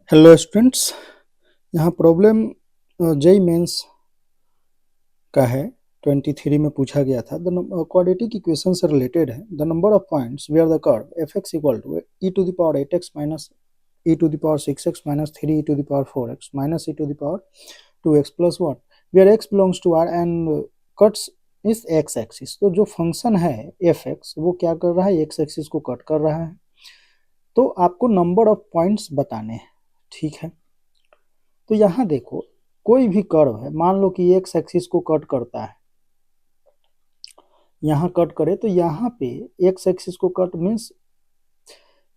Hello students. यहाँ problem JEE Mains का है। 23 में पूछा गया था। द क्वाड्रेटिक इक्वेशन से रिलेटेड है। The number of points where the curve f x equal to e to the power 8x minus e to the power 6x minus 3 e to the power 4x minus e to the power 2x plus 1 where x belongs to R and cuts इस x axis. तो जो function है F x वो क्या कर रहा है, x axis को कट कर रहा है। तो आपको नंबर ऑफ पॉइंट्स बताने हैं, ठीक है। तो यहाँ देखो, कोई भी कर्व है, मान लो कि एक्स एक्सिस को कट करता है, यहाँ कट करे तो यहाँ पे एक्स एक्सिस को कट मीन्स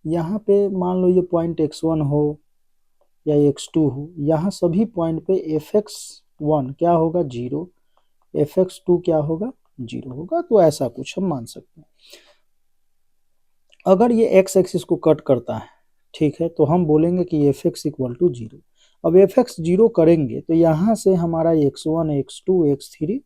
यहाँ पे मान लो ये पॉइंट x1 हो या x2 हो, यहाँ सभी पॉइंट पे fx1 क्या होगा, 0, fx2 क्या होगा, 0 होगा। तो ऐसा कुछ हम मान सकते हैं। अगर ये एक्स एक्सिस को कट करता है, ठीक है, तो हम बोलेंगे कि एफ एक्स इक्वल टू 0। अब एफ एक्स 0 करेंगे तो यहाँ से हमारा x1 x2 x3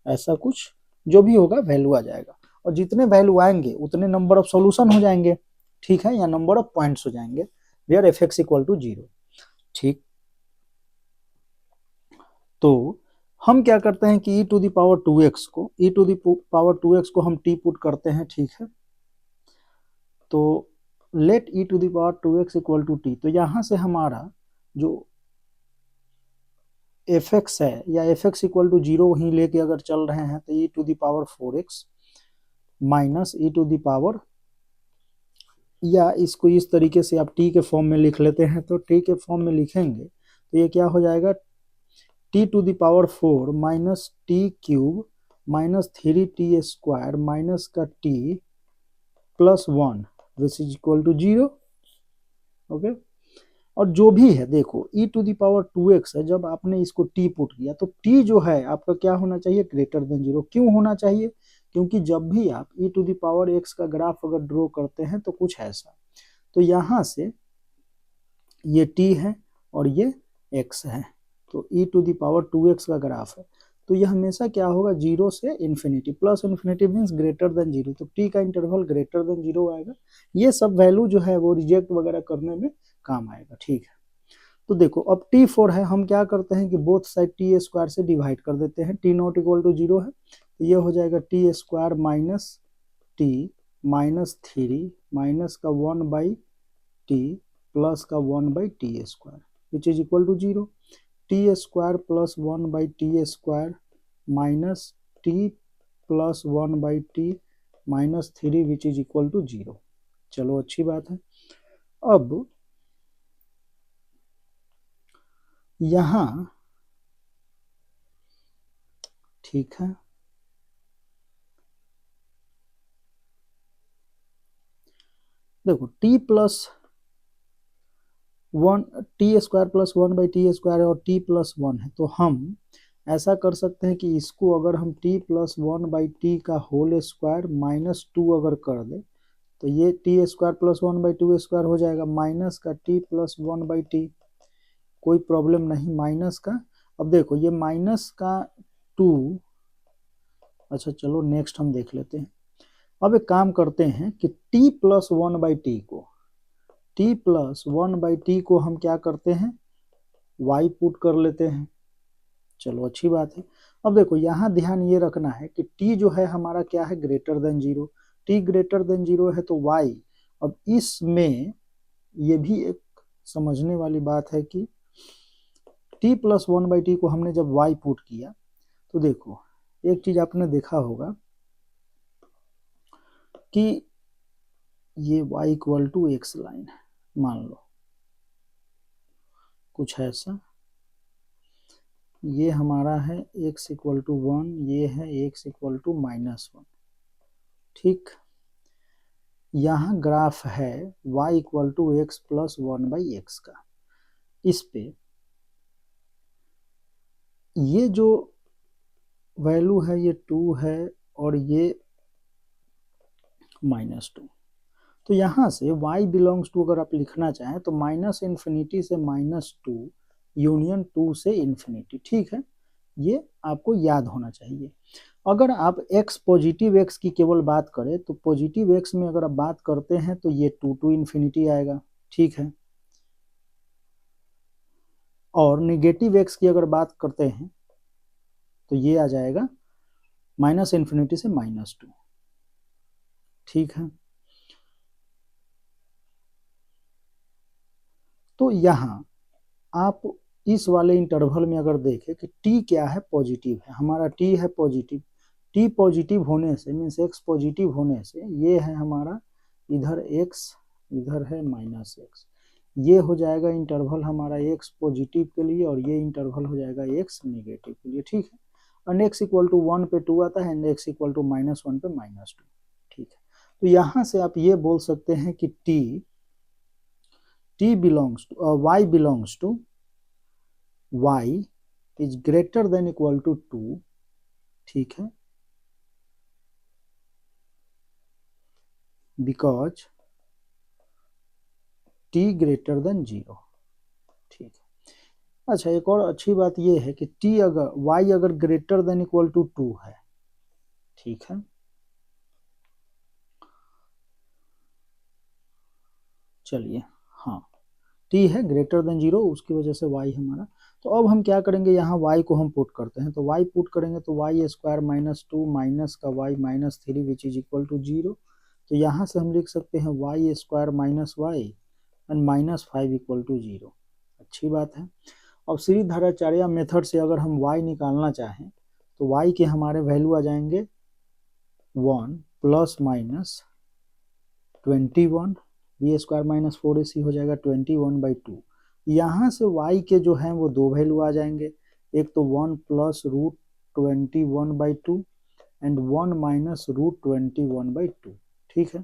ऐसा कुछ जो भी होगा वैल्यू आ जाएगा, और जितने वैल्यू आएंगे उतने नंबर ऑफ सॉल्यूशन हो जाएंगे, ठीक है, या नंबर ऑफ पॉइंट्स हो जाएंगे where f x equal to 0। ठीक, तो हम क्या करते हैं कि e to the power 2x को हम t पुट करते हैं, ठीक है। तो let e to the power 2x equal to t, तो यहाँ से हमारा जो एफ एक्स है या एफ एक्स इक्वल टू 0 ही लेके अगर चल रहे हैं तो e to the power 4x minus e to the power, या इसको इस तरीके से आप टी के फॉर्म में लिख लेते हैं। तो टी के फॉर्म में लिखेंगे तो ये क्या हो जाएगा, T to the power 4 minus T cube minus 3t square minus का T plus 1 which is equal to 0। Okay, और जो भी है देखो e to the power 2x है, जब आपने इसको t पुट किया तो t जो है आपका क्या होना चाहिए, ग्रेटर देन 0। क्यों होना चाहिए, क्योंकि जब भी आप e to the power x का ग्राफ अगर ड्रॉ करते हैं तो कुछ ऐसा, तो यहाँ से ये t है और ये x है, तो e to the power 2x का ग्राफ है, तो यह हमेशा क्या होगा, 0 से infinity, plus infinity means greater than 0, तो t का इंटरवल ग्रेटर देन 0 आएगा। ये सब वैल्यू जो है वो रिजेक्ट वगैरह करने में काम आएगा, ठीक है। तो देखो अब t4 है, हम क्या करते हैं कि बोथ साइड टी स्क्वायर से डिवाइड कर देते हैं, टी नॉट इक्वल टू 0 है, तो ये हो जाएगा t square minus t minus 3 minus का 1 बाई टी प्लस का 1 by t square which is equal to 0। T square plus 1 by t square minus t plus 1 by t minus 3 which is equal to 0। चलो अच्छी बात है। अब यहाँ ठीक है, देखो T plus 1 T square plus 1 by t square और टी प्लस 1 है, तो हम ऐसा कर सकते हैं कि इसको अगर हम टी प्लस 1 बाई टी का होल स्क्वायर माइनस 2 अगर कर दे तो ये T square plus 1 by 2 square हो जाएगा माइनस का टी प्लस 1 बाई टी, कोई प्रॉब्लम नहीं माइनस का। अब देखो ये माइनस का 2, अच्छा चलो नेक्स्ट हम देख लेते हैं। अब एक काम करते हैं कि t प्लस 1 बाई टी को हम क्या करते हैं, y पुट कर लेते हैं। चलो अच्छी बात है। अब देखो यहाँ ध्यान ये रखना है कि t जो है हमारा क्या है, greater than 0, t greater than 0 है तो y। अब इसमें ये भी एक समझने वाली बात है कि t प्लस 1 बाई टी को हमने जब y पुट किया तो देखो एक चीज आपने देखा होगा कि ये y equal to x line है, मान लो कुछ ऐसा, ये हमारा है x इक्वल टू 1, ये है x इक्वल टू -1, ठीक। यहाँ ग्राफ है y equal to x plus 1 by x का, इस पे ये जो वैल्यू है ये 2 है और ये -2, तो यहाँ से y बिलोंग्स टू अगर आप लिखना चाहें तो माइनस इन्फिनिटी से -2 यूनियन 2 से इन्फिनिटी, ठीक है, ये आपको याद होना चाहिए। अगर आप x पॉजिटिव x की केवल बात करें तो पॉजिटिव x में अगर आप बात करते हैं तो ये 2 टू इन्फिनिटी आएगा, ठीक है। और नेगेटिव एक्स की अगर बात करते हैं तो ये आ जाएगा -∞ से -2। ठीक है, तो यहाँ आप इस वाले इंटरवल में अगर देखें कि t क्या है, पॉजिटिव है, हमारा t है पॉजिटिव, t पॉजिटिव होने से मीन्स x पॉजिटिव होने से ये है हमारा इधर x, इधर है -x, ये हो जाएगा इंटरवल हमारा x पॉजिटिव के लिए और ये इंटरवल हो जाएगा x नेगेटिव के लिए। ठीक है, और x इक्वल टू 1 पे 2 आता है, x इक्वल टू -1 पे -2। ठीक है, तो यहाँ से आप ये बोल सकते हैं कि y belongs to y is greater than equal to 2। ठीक है, because t greater than 0। ठीक है, अच्छा एक और अच्छी बात ये है कि y अगर ग्रेटर देन इक्वल टू 2 है, ठीक है, चलिए हाँ, t है ग्रेटर देन 0, उसकी वजह से y हमारा, तो अब हम क्या करेंगे, यहाँ y को हम पुट करते हैं, तो y पुट करेंगे तो y स्क्वायर -2 माइनस का y -3 which is equal to 0। तो यहाँ से हम लिख सकते हैं y square -y and -5 equal to 0। अच्छी बात है। अब श्रीधराचार्य मेथड से अगर हम y निकालना चाहें तो y के हमारे वैल्यू आ जाएंगे 1 plus minus 21, B square -4ac हो जाएगा 21/2। यहाँ से y के जो हैं वो दो वैल्यू आ जाएंगे, एक तो 1 प्लस √21/2 एंड 1 माइनस √21/2। ठीक है,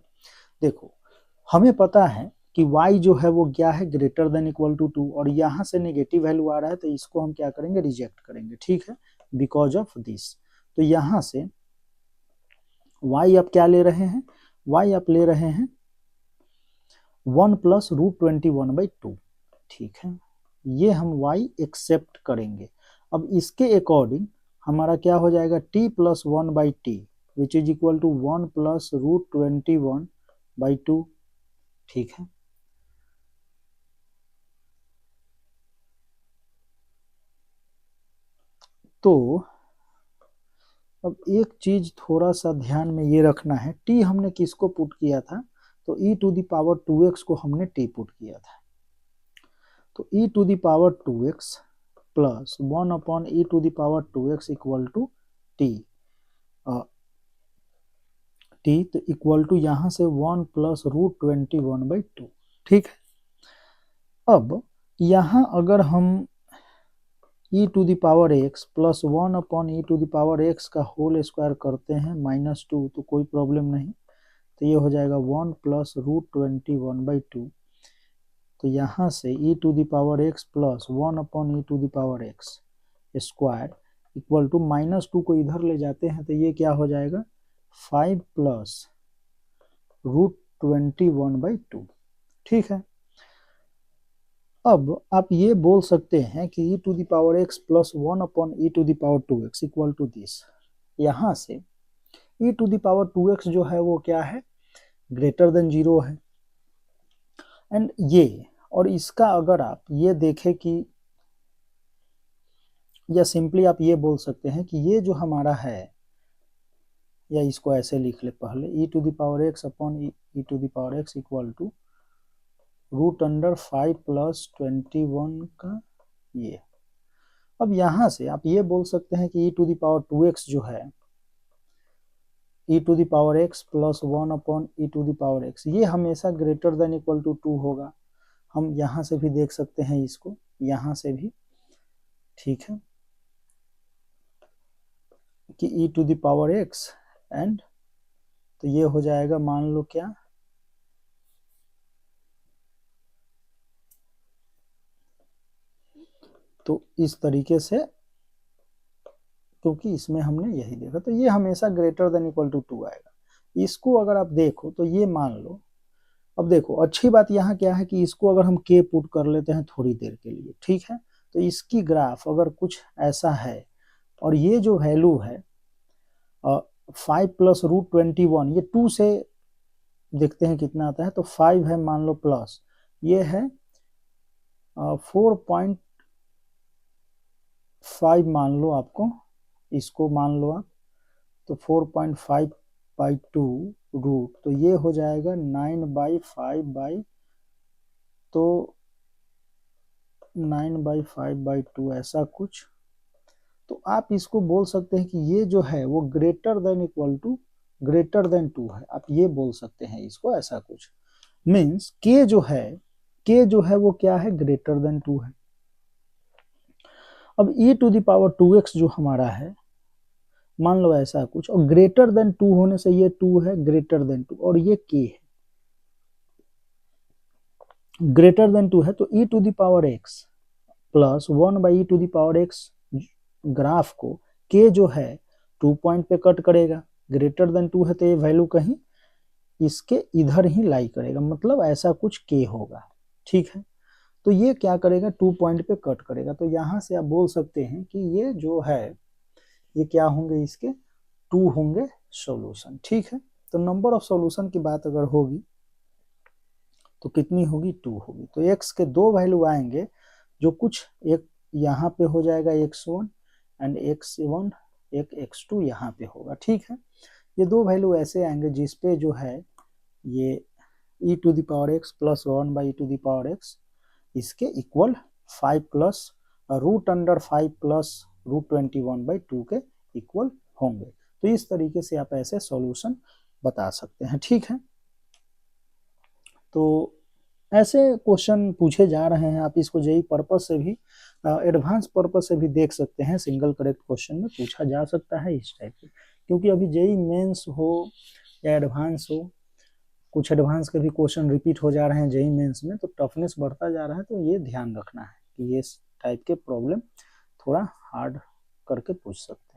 देखो हमें पता है कि y जो है वो क्या है, ग्रेटर देन इक्वल टू 2, और यहाँ से नेगेटिव वैल्यू आ रहा है तो इसको हम क्या करेंगे, रिजेक्ट करेंगे। ठीक है, बिकॉज ऑफ दिस, तो यहाँ से y आप क्या ले रहे हैं, y आप ले रहे हैं 1 प्लस √21/2। ठीक है, ये हम y एक्सेप्ट करेंगे। अब इसके अकॉर्डिंग हमारा क्या हो जाएगा, t plus 1/t which is equal to 1 plus √21/2। ठीक है, तो अब एक चीज थोड़ा सा ध्यान में ये रखना है, t हमने किसको पुट किया था, तो e⁻2x को हमने t पुट किया था, तो e⁻2x plus 1/e⁻2x equal to t, तो इक्वल टू यहाँ से 1 प्लस √21/2। ठीक है, अब यहाँ अगर हम e⁻x प्लस 1/e⁻x का होल स्क्वायर करते हैं -2 तो कोई प्रॉब्लम नहीं, तो ये हो जाएगा 1 प्लस √21/2। तो यहाँ से e⁻x plus 1/e⁻x square equal to -2 को इधर ले जाते हैं तो ये क्या हो जाएगा, 5 प्लस √21/2। ठीक है, अब आप ये बोल सकते हैं कि e⁻x plus 1/e⁻2x equal to this, यहाँ से e⁻2x जो है वो क्या है, ग्रेटर देन 0 है, एंड ये और इसका अगर आप ये देखें कि, या सिंपली आप ये बोल सकते हैं कि ये जो हमारा है, या इसको ऐसे लिख ले पहले, e⁻x upon e⁻x equal to √5 plus 21 का ये। अब यहाँ से आप ये बोल सकते हैं कि e⁻2x जो है, e⁻x प्लस 1/e⁻x ये हमेशा ग्रेटर देन इक्वल टू 2 होगा। हम यहाँ से भी देख सकते हैं इसको, यहाँ से भी। ठीक है, कि e⁻x एंड तो ये हो जाएगा, मान लो क्या, तो इस तरीके से, क्योंकि इसमें हमने यही देखा, तो ये हमेशा ग्रेटर देन इक्वल टू 2 आएगा। इसको अगर आप देखो तो ये मान लो, अब देखो अच्छी बात यहाँ क्या है कि इसको अगर हम k पुट कर लेते हैं थोड़ी देर के लिए, ठीक है, तो इसकी ग्राफ अगर कुछ ऐसा है और ये जो वैल्यू है 5 प्लस √21, ये 2 से देखते हैं कितना आता है, तो 5 है मान लो, प्लस ये है 4.8 5 मान लो आपको, इसको मान लो आप, तो 4.5/2 रूट, तो ये हो जाएगा 9/5 तो 9/5/2 ऐसा कुछ। तो आप इसको बोल सकते हैं कि ये जो है वो greater than equal to greater than 2 है, आप ये बोल सकते हैं इसको ऐसा कुछ। मीन्स के जो है वो क्या है, ग्रेटर देन 2 है। अब e⁻2x जो हमारा है, मान लो ऐसा कुछ, और ग्रेटर देन 2 होने से ये 2 है, ग्रेटर देन 2, और ये k है, ग्रेटर देन 2 है, तो e⁻x प्लस 1/e⁻x ग्राफ को k जो है 2 पॉइंट पे कट करेगा, ग्रेटर देन 2 है तो ये वैल्यू कहीं इसके इधर ही लाई करेगा, मतलब ऐसा कुछ k होगा, ठीक है। तो ये क्या करेगा, 2 पॉइंट पे कट करेगा, तो यहां से आप बोल सकते हैं कि ये जो है ये क्या होंगे, इसके 2 होंगे सॉल्यूशन, ठीक है। तो नंबर ऑफ सॉल्यूशन की बात अगर होगी तो कितनी होगी, 2 होगी। तो x के दो वैल्यू आएंगे, जो कुछ एक यहाँ पे हो जाएगा x1 एंड x1, एक x2 यहाँ पे होगा, ठीक है। ये दो वैल्यू ऐसे आएंगे जिसपे जो है ये e⁻x प्लस 1/e⁻x इसके इक्वल 5 प्लस √5 प्लस √21/2 के इक्वल होंगे। तो इस तरीके से आप ऐसे सॉल्यूशन बता सकते हैं, ठीक है। तो ऐसे क्वेश्चन पूछे जा रहे हैं, आप इसको जेई पर्पस से भी, एडवांस पर्पस से भी देख सकते हैं, सिंगल करेक्ट क्वेश्चन में पूछा जा सकता है इस टाइप के। क्योंकि अभी जेई मेंस हो या एडवांस हो, कुछ एडवांस के भी क्वेश्चन रिपीट हो जा रहे हैं जेई मेंस में, तो टफनेस बढ़ता जा रहा है। तो ये ध्यान रखना है कि ये टाइप के प्रॉब्लम थोड़ा हार्ड करके पूछ सकते हैं।